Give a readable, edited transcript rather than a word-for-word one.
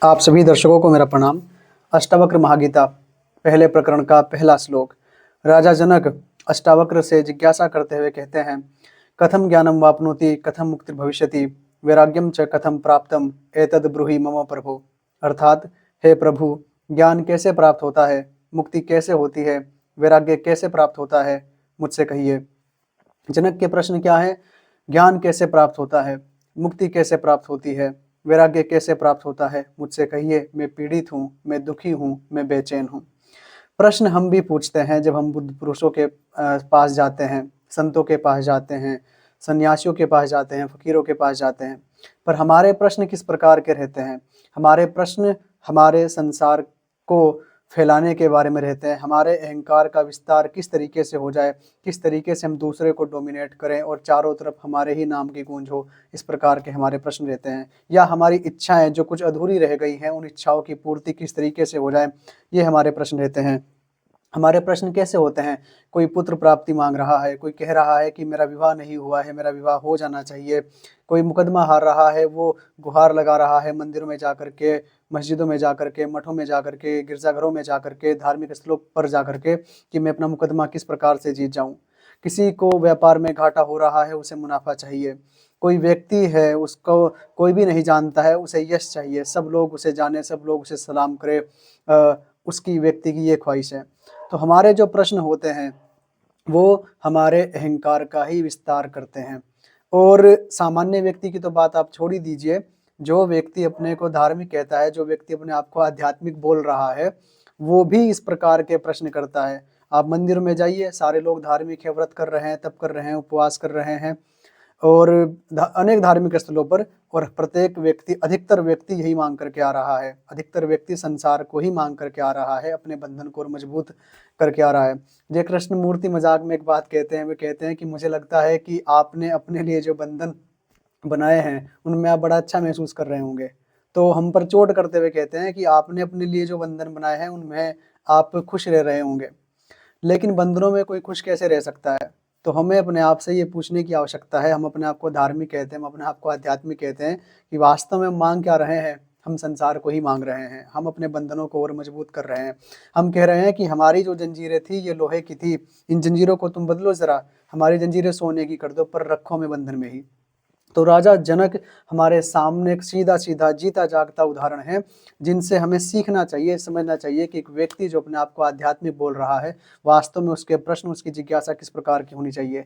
आप सभी दर्शकों को मेरा प्रणाम। अष्टावक्र महागीता पहले प्रकरण का पहला श्लोक। राजा जनक अष्टावक्र से जिज्ञासा करते हुए कहते हैं, कथम ज्ञानम वाप्नोति कथम मुक्ति भविष्यति वैराग्यम च कथम प्राप्तम एतद ब्रूहि मम प्रभु। अर्थात, हे प्रभु, ज्ञान कैसे प्राप्त होता है, मुक्ति कैसे होती है, वैराग्य कैसे प्राप्त होता है, मुझसे कहिए। जनक के प्रश्न क्या है? ज्ञान कैसे प्राप्त होता है, मुक्ति कैसे प्राप्त होती है, वैराग्य कैसे प्राप्त होता है, मुझसे कहिए। मैं पीड़ित हूँ, मैं दुखी हूँ, मैं बेचैन हूँ। प्रश्न हम भी पूछते हैं जब हम बुद्ध पुरुषों के पास जाते हैं, संतों के पास जाते हैं, सन्यासियों के पास जाते हैं, फकीरों के पास जाते हैं। पर हमारे प्रश्न किस प्रकार के रहते हैं? हमारे प्रश्न हमारे संसार को फैलाने के बारे में रहते हैं। हमारे अहंकार का विस्तार किस तरीके से हो जाए, किस तरीके से हम दूसरे को डोमिनेट करें और चारों तरफ हमारे ही नाम की गूंज हो, इस प्रकार के हमारे प्रश्न रहते हैं। या हमारी इच्छाएं जो कुछ अधूरी रह गई हैं, उन इच्छाओं की पूर्ति किस तरीके से हो जाए, ये हमारे प्रश्न रहते हैं। हमारे प्रश्न कैसे होते हैं? कोई पुत्र प्राप्ति मांग रहा है, कोई कह रहा है कि मेरा विवाह नहीं हुआ है, मेरा विवाह हो जाना चाहिए। कोई मुकदमा हार रहा है, वो गुहार लगा रहा है मंदिरों में जाकर के, मस्जिदों में जाकर के, मठों में जाकर के, गिरजाघरों में जाकर के, धार्मिक स्थलों पर जाकर के, कि मैं अपना मुकदमा किस प्रकार से जीत जाऊं। किसी को व्यापार में घाटा हो रहा है, उसे मुनाफा चाहिए। कोई व्यक्ति है, उसको कोई भी नहीं जानता है, उसे यश चाहिए, सब लोग उसे जाने, सब लोग उसे सलाम करें, उसकी व्यक्ति की ये ख्वाहिश है। तो हमारे जो प्रश्न होते हैं वो हमारे अहंकार का ही विस्तार करते हैं। और सामान्य व्यक्ति की तो बात आप छोड़ ही दीजिए। जो व्यक्ति अपने को धार्मिक कहता है, जो व्यक्ति अपने आप को आध्यात्मिक बोल रहा है, वो भी इस प्रकार के प्रश्न करता है। आप मंदिर में जाइए, सारे लोग धार्मिक है, व्रत कर रहे हैं, तप कर रहे हैं, उपवास कर रहे हैं, और अनेक धार्मिक स्थलों पर, और प्रत्येक व्यक्ति, अधिकतर व्यक्ति यही मांग करके आ रहा है। अधिकतर व्यक्ति संसार को ही मांग करके आ रहा है, अपने बंधन को और मजबूत करके आ रहा है। जय कृष्ण मूर्ति मजाक में एक बात कहते हैं, वे कहते हैं कि मुझे लगता है कि आपने अपने लिए जो बंधन बनाए हैं उनमें आप बड़ा अच्छा महसूस कर रहे होंगे। तो हम पर चोट करते हुए कहते हैं कि आपने अपने लिए जो बंधन बनाए हैं उनमें आप खुश रह रहे होंगे। लेकिन बंधनों में कोई खुश कैसे रह सकता है? तो हमें अपने आप से ये पूछने की आवश्यकता है। हम अपने आप को धार्मिक कहते हैं, हम अपने आप को आध्यात्मिक कहते हैं, कि वास्तव में हम मांग क्या रहे हैं? हम संसार को ही मांग रहे हैं। हम अपने बंधनों को और मजबूत कर रहे हैं। हम कह रहे हैं कि हमारी जो जंजीरें थी ये लोहे की थी, इन जंजीरों को तुम बदलो जरा, हमारी जंजीरें सोने की कर दो, पर रखो हमें बंधन में ही। तो राजा जनक हमारे सामने एक सीधा सीधा जीता जागता उदाहरण है, जिनसे हमें सीखना चाहिए, समझना चाहिए कि एक व्यक्ति जो अपने आप को आध्यात्मिक बोल रहा है, वास्तव में उसके प्रश्न, उसकी जिज्ञासा किस प्रकार की होनी चाहिए।